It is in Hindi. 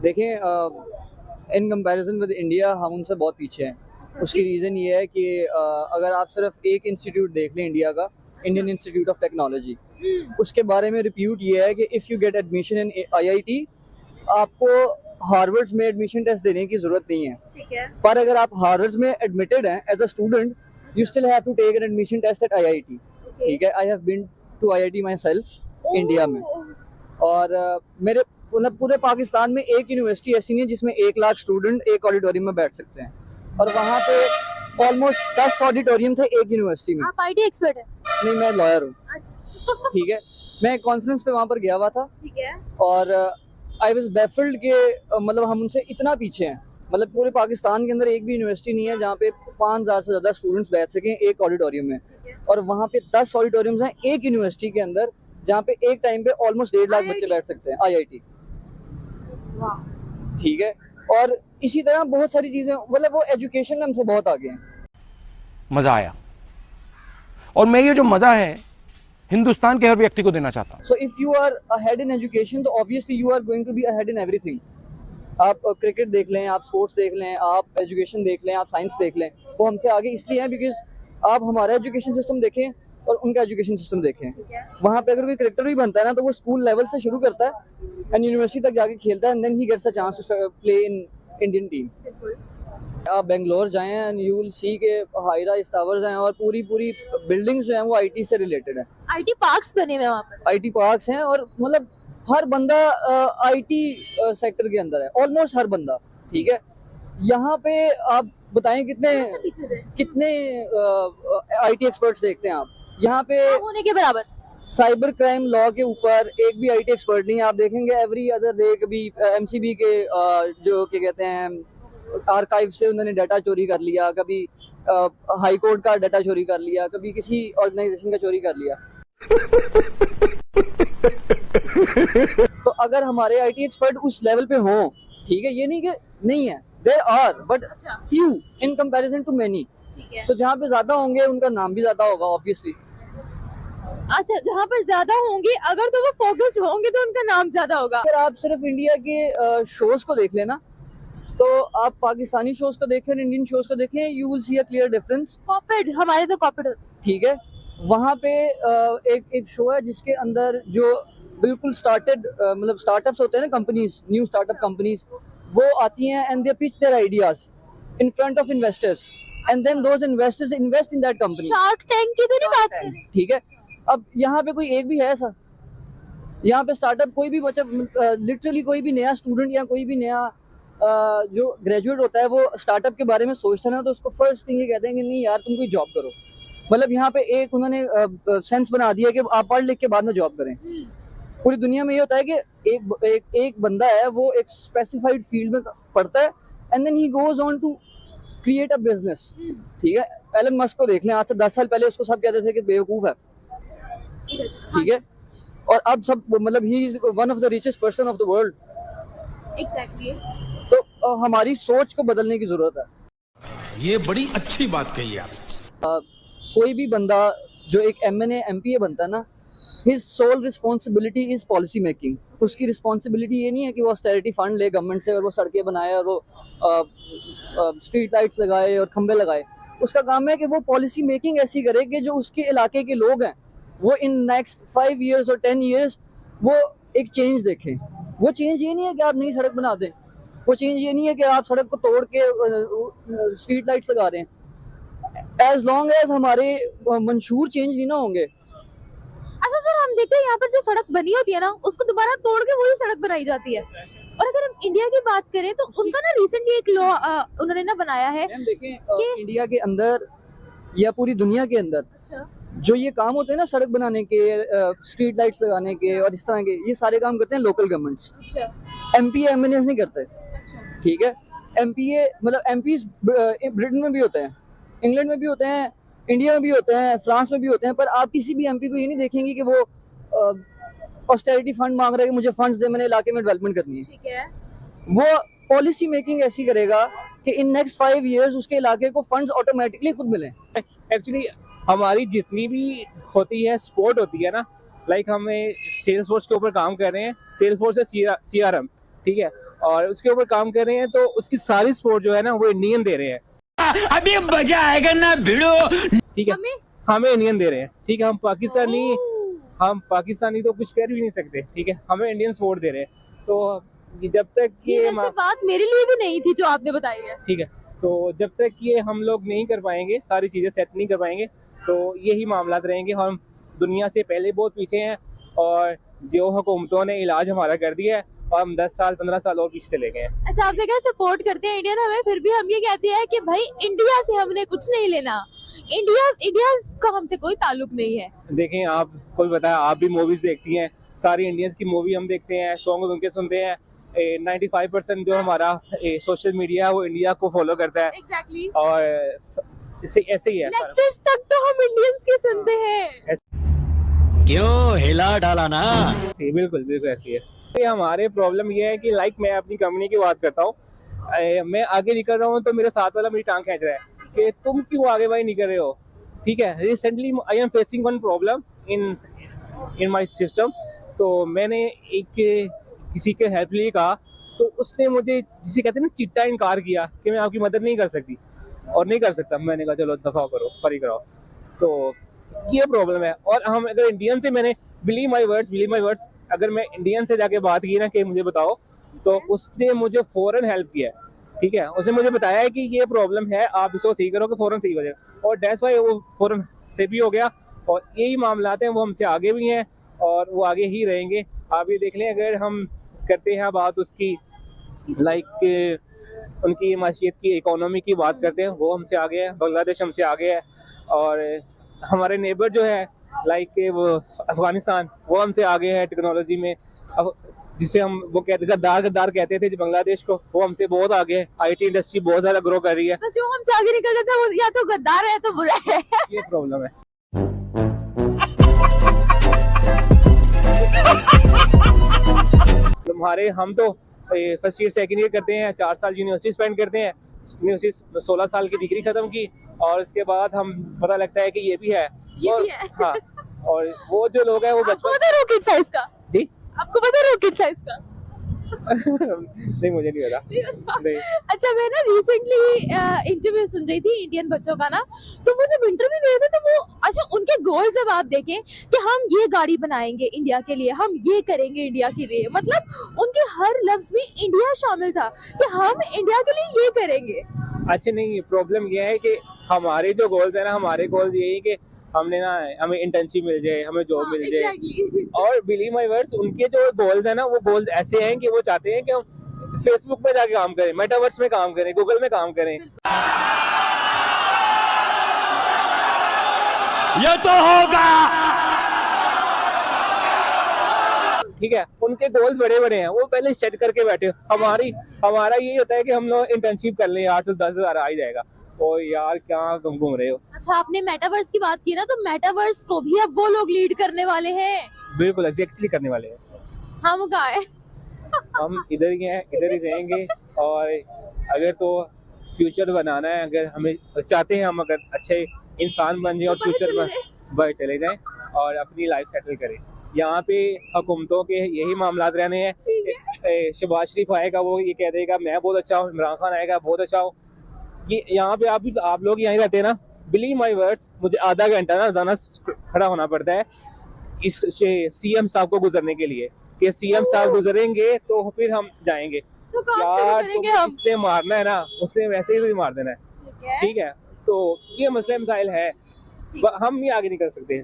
देखें, इन कंपैरिजन विद इंडिया हम उनसे बहुत पीछे हैं। उसकी रीज़न ये है कि अगर आप सिर्फ एक इंस्टीट्यूट देख लें इंडिया का, इंडियन इंस्टीट्यूट ऑफ टेक्नोलॉजी, उसके बारे में रिप्यूट ये है कि if you get admission in IIT, आपको हार्वर्ड्स में एडमिशन टेस्ट देने की ज़रूरत नहीं है। ठीक है। पर अगर आप हार्वर्ड्स में एडमिटेड हैं as a student, you still have to take an admission test at IIT. ठीक है, I have been to IIT myself India में। और मेरे मतलब पूरे पाकिस्तान में एक यूनिवर्सिटी ऐसी नहीं है जिसमें 1 लाख स्टूडेंट एक ऑडिटोरियम में बैठ सकते हैं, और वहाँ पे ऑलमोस्ट 10 ऑडिटोरियम थे एक यूनिवर्सिटी में। आप आईटी एक्सपर्ट हैं? नहीं, मैं लॉयर हूँ। अच्छा। ठीक है, मैं कॉन्फ्रेंस पे वहाँ पर गया हुआ था, ठीक है। और आई वाज बैफल्ड के मतलब हम उनसे इतना पीछे हैं। मतलब पूरे पाकिस्तान के अंदर एक भी यूनिवर्सिटी नहीं है जहाँ पे 5000 से ज़्यादा स्टूडेंट्स बैठ सकें एक ऑडिटोरियम में, और वहाँ पे 10 ऑडिटोरियम्स हैं एक यूनिवर्सिटी के अंदर जहाँ पे एक टाइम पे ऑलमोस्ट 1.5 लाख बच्चे बैठ सकते हैं। आईआईटी, ठीक है। और इसी तरह बहुत सारी चीजें, मतलब वो एजुकेशन में हमसे बहुत आगे हैं। मजा आया, और मैं ये जो मजा है हिंदुस्तान के हर व्यक्ति को देना चाहता हूँ। So if you are ahead in education, तो obviously you are going to be ahead in everything. आप क्रिकेट देख लें, आप स्पोर्ट्स देख लें, आप एजुकेशन देख लें, आप साइंस देख लें, वो हमसे आगे इसलिए हैं बिकॉज आप हमारा एजुकेशन सिस्टम देखें और उनका एजुकेशन सिस्टम देखें। वहाँ पे अगर कोई क्रिकेटर भी बनता है ना, तो वो स्कूल लेवल से शुरू करता है एंड यूनिवर्सिटी तक जाके खेलता है, and then he gets a chance to play in Indian team. आप बेंगलोर जाएं एंड यू विल सी के हाई राइज टावर्स हैं और पूरी बिल्डिंग्स जो हैं वो आईटी से रिलेटेड है। आईटी पार्क्स बने हुए हैं वहाँ पर। आईटी पार्क्स हैं, और मतलब हर बंदा आईटी सेक्टर के अंदर है, ऑलमोस्ट हर बंदा। ठीक है, यहाँ पे आप बताएं कितने आईटी एक्सपर्ट्स देखते हैं आप यहाँ पे? होने के बराबर। साइबर क्राइम लॉ के ऊपर एक भी आईटी एक्सपर्ट नहीं है। आप देखेंगे एवरी अदर डे कभी एमसीबी के जो क्या कहते हैं आर्काइव से उन्होंने डाटा चोरी कर लिया, कभी हाई कोर्ट का डाटा चोरी कर लिया, कभी किसी ऑर्गेनाइजेशन का चोरी कर लिया। तो अगर हमारे आईटी एक्सपर्ट उस लेवल पे हों, ठीक है, ये नहीं कि नहीं है, there are but few in comparison to many. तो जहाँ पे ज्यादा होंगे उनका नाम भी ज्यादा होगा ऑब्वियसली। अच्छा, जहाँ पर ज्यादा होंगे अगर तो वो फोकस्ड होंगे तो उनका नाम ज्यादा होगा। अगर आप सिर्फ इंडिया के शोज को देख लेना, तो आप पाकिस्तानी शोज को देखें, इंडियन शोज को देखें, you will see a clear difference. Corporate, हमारे तो कॉर्पोरेट, ठीक है, वहाँ पे एक शो है जिसके अंदर जो बिल्कुल स्टार्टेड मतलब स्टार्टअप्स होते हैं ना, कंपनीज, न्यू स्टार्टअप कंपनीज, वो आती हैं and they pitch their ideas in front of investors, and then those investors invest in that company. Shark tank की तो नहीं बात कर रहे? ठीक है, अब यहाँ पे कोई एक भी है ऐसा? यहाँ पे स्टार्टअप कोई भी बच्चा, लिटरली कोई भी नया स्टूडेंट या कोई भी नया जो ग्रेजुएट होता है, वो स्टार्टअप के बारे में सोचता है ना, तो उसको फर्स्ट थिंग ये कहते हैं कि नहीं यार तुम कोई जॉब करो। मतलब यहाँ पे एक उन्होंने सेंस बना दिया कि आप पढ़ लिख के बाद में जॉब करें। पूरी दुनिया में ये होता है कि एक बंदा है, वो एक स्पेसिफाइड फील्ड में पढ़ता है and then he goes on to create a business. ठीक है, एलन मस्क को देख लें, आज से 10 साल पहले उसको सब कहते थे कि बेवकूफ है। ठीक है, और अब सब मतलब he is one of the richest person of the world. Exactly. तो हमारी सोच को बदलने की जरूरत है। ये बड़ी अच्छी बात कही आप। कोई भी बंदा जो एक एमएनए एमपीए बनता है ना, his sole responsibility is policy making. उसकी रिस्पॉन्सिबिलिटी ये नहीं है कि वो ऑस्टेरिटी फंड ले गवर्नमेंट से और वो सड़कें बनाए और वो स्ट्रीट लाइट्स लगाए और खंबे लगाए। उसका काम है कि वो पॉलिसी मेकिंग ऐसी करे कि जो उसके इलाके के लोग हैं वो इन नेक्स्ट 5 years और 10 years वो एक चेंज देखें। वो चेंज ये नहीं है कि आप नई सड़क बना दें, वो चेंज ये नहीं है कि आप सड़क को तोड़ के स्ट्रीट लाइट्स लगा रहे हैं। एज लॉन्ग एज हमारे मंशूर चेंज नहीं ना होंगे। अच्छा सर, हम देखते हैं यहाँ पर जो सड़क बनी होती है ना, उसको दोबारा तोड़ के वही सड़क बनाई जाती है। और अगर हम इंडिया की बात करें तो उनका ना रिसेंटली एक लॉ उन्होंने ना बनाया है। देखें इंडिया के अंदर या पूरी दुनिया के अंदर जो ये काम होते हैं ना, सड़क बनाने के, स्ट्रीट लाइट्स लगाने के और इस तरह के, ये सारे काम करते हैं लोकल गवर्नमेंट्स। एमपीए एमएनएस नहीं करते। ठीक है, एमपीए मतलब एमपीज ब्रिटेन में भी होते हैं, इंग्लैंड में भी होते हैं, इंडिया में भी होते हैं, फ्रांस में भी होते हैं, पर आप किसी भी एमपी को ये नहीं देखेंगे कि वो ऑस्टेरिटी फंड मांग रहा है कि मुझे फंड्स दे, मैंने इलाके में डेवलपमेंट करनी है। ठीक है, वो पॉलिसी मेकिंग ऐसी करेगा कि इन नेक्स्ट 5 years उसके इलाके को फंड्स ऑटोमेटिकली खुद मिलें। एक्चुअली हमारी जितनी भी होती है सपोर्ट होती है ना, लाइक हमें सेल्स फोर्स के ऊपर काम कर रहे हैं, सेल्स फोर्स है सीआरएम, ठीक है, और उसके ऊपर काम कर रहे हैं, तो उसकी सारी सपोर्ट जो है ना वो इंडियन दे रहे हैं। अभी मजा आएगा ना भिड़ो। ठीक है, हमें इंडियन दे रहे हैं। ठीक है, हम पाकिस्तानी तो कुछ कर भी नहीं सकते। ठीक है, हमें इंडियन सपोर्ट दे रहे हैं। तो जब तक ये वैसे बात मेरे लिए भी नहीं थी जो आपने बताई है। ठीक है, तो जब तक ये हम लोग नहीं कर पाएंगे, सारी चीजें सेट नहीं कर पाएंगे, तो यही मामला रहेंगे। हम दुनिया से पहले बहुत पीछे हैं, और जो हुकूमतों ने इलाज हमारा कर दिया है, और हम 10 साल 15 साल और पीछे चले गए हैं। अच्छा, आपसे क्या सपोर्ट करते हैं इंडियन हमें, फिर भी हम ये कहते हैं कि भाई इंडिया से हमने कुछ नहीं लेना, इंडिया का हमसे कोई ताल्लुक नहीं है। देखें, आपको पता है, आप भी मूवीज देखती हैं, सारी इंडियंस की मूवी हम देखते हैं, सॉन्ग उनके सुनते हैं। 95% जो हमारा सोशल मीडिया है वो इंडिया को फॉलो करता है। एग्जैक्टली। और ऐसे ही है। लेक्चर्स तक तो हम इंडियंस के सुनते हैं। क्यों हिला डाला ना। बिल्कुल बिल्कुल ऐसी है। ये हमारे प्रॉब्लम ये है कि लाइक मैं अपनी कंपनी की बात करता हूँ, मैं आगे निकल रहा हूँ तो मेरे साथ वाला मेरी टांग खींच रहा है कि तुम क्यों आगे भाई निकल रहे हो। ठीक है, recently I am facing one problem in my system. तो मैंने किसी के हेल्प लिए कहा, तो उसने मुझे, जिसे कहते हैं ना, चिट्टा इनकार किया कि मैं आपकी मदद नहीं कर सकती और नहीं कर सकता। मैंने कहा चलो दफा करो, फरी कराओ। तो ये प्रॉब्लम है। और हम अगर इंडियन से, मैंने बिलीव माई वर्ड्स, अगर मैं इंडियन से जाके बात की ना कि मुझे बताओ, तो उसने मुझे फौरन हेल्प किया है। ठीक है, उसने मुझे बताया है कि ये प्रॉब्लम है, आप इसको सही करो कि फौरन सही हो जाएगा। और दैट्स व्हाई वो फौरन से भी हो गया। और यही मामलात हैं, वो हमसे आगे भी हैं और वो आगे ही रहेंगे। आप ये देख लें, अगर हम करते हैं बात उसकी, लाइक उनकी माशियत की, इकोनॉमी की बात करते हैं, वो हमसे आगे है। बांग्लादेश हमसे आगे है। और हमारे नेबर जो है, लाइक वो अफगानिस्तान, वो हमसे आगे है टेक्नोलॉजी में। अब जिसे हम वो कहते गद्दार कहते थे बांग्लादेश को, वो हमसे बहुत आगे है। आईटी इंडस्ट्री बहुत ज्यादा ग्रो कर रही है। बस जो हमसे आगे निकल जाता है वो या तो गद्दार है या तो बुरा है। ये प्रॉब्लम है। हमारे, हम तो फर्स्ट ईयर सेकंड ईयर करते हैं, 4 साल यूनिवर्सिटी स्पेंड करते हैं। यूनिवर्सिटी 16 साल की डिग्री खत्म की, और उसके बाद हम पता लगता है कि ये भी है। हाँ, और वो जो लोग हैं वो आपको पता है रॉकेट साइज का? जी आपको पता है रॉकेट साइज का? नहीं, मुझे नहीं पता। नहीं। अच्छा, मैं ना रिसेंटली इंटरव्यू सुन रही थी इंडियन बच्चों का ना, तो मुझे इंटरव्यू दे रहे थे, तो वो, अच्छा, उनके गोल जब आप देखें कि हम ये गाड़ी बनाएंगे इंडिया के लिए, हम ये करेंगे इंडिया के लिए, मतलब उनके हर लफ्ज में इंडिया शामिल था कि हम इंडिया के लिए ये करेंगे। अच्छा, नहीं, प्रॉब्लम ये है कि हमारे जो गोल्स है ना, हमारे गोल्स यही कि हमें इंटर्नशिप मिल जाए, हमें जॉब मिल जाए। exactly. और बिलीव माय वर्ड्स, उनके जो गोल्स है ना, वो गोल्स ऐसे हैं कि वो चाहते हैं कि हम फेसबुक पे जाके काम करें, मेटावर्स में काम करें, गूगल में काम करें। ये तो होगा। ठीक है, उनके गोल्स बड़े बड़े हैं, वो पहले सेट करके बैठे। हमारा यही होता है कि हम लोग इंटर्नशिप कर लें यार, तो 10,000 आ ही जाएगा। ओ यार, क्या तुम घूम रहे हो। अच्छा, आपने मेटावर्स की बात की ना, तो मेटावर्स को भी अब वो लोग लीड करने वाले हैं। बिल्कुल एग्जैक्टली करने वाले हैं। हम कहाँ हैं? हम इधर ही हैं, इधर ही रहेंगे। और अगर तो फ्यूचर बनाना है, अगर हमें चाहते हैं हम अगर अच्छे इंसान बन जाए और फ्यूचर में बढ़ चले जाएं और अपनी लाइफ सेटल करें। यहाँ पे हुकूमतों के यही मामला रहने हैं। शहबाज शरीफ आएगा, वो ये कह देगा मैं बहुत अच्छा हूँ, इमरान खान आएगा बहुत अच्छा हूँ। ये यहाँ पे आप लोग यहीं रहते हैं ना, बिलीव माय वर्ड्स, मुझे आधा घंटा ना जाना खड़ा होना पड़ता है इस सीएम साहब को गुजरने के लिए, कि सीएम साहब गुजरेंगे तो फिर हम जाएंगे। तो काम यार, शुरू करेंगे हम। इसने मारना है ना, उसने वैसे ही मार देना है। ठीक है, तो ये मसला मसाइल है, हम ही आगे नहीं कर सकते।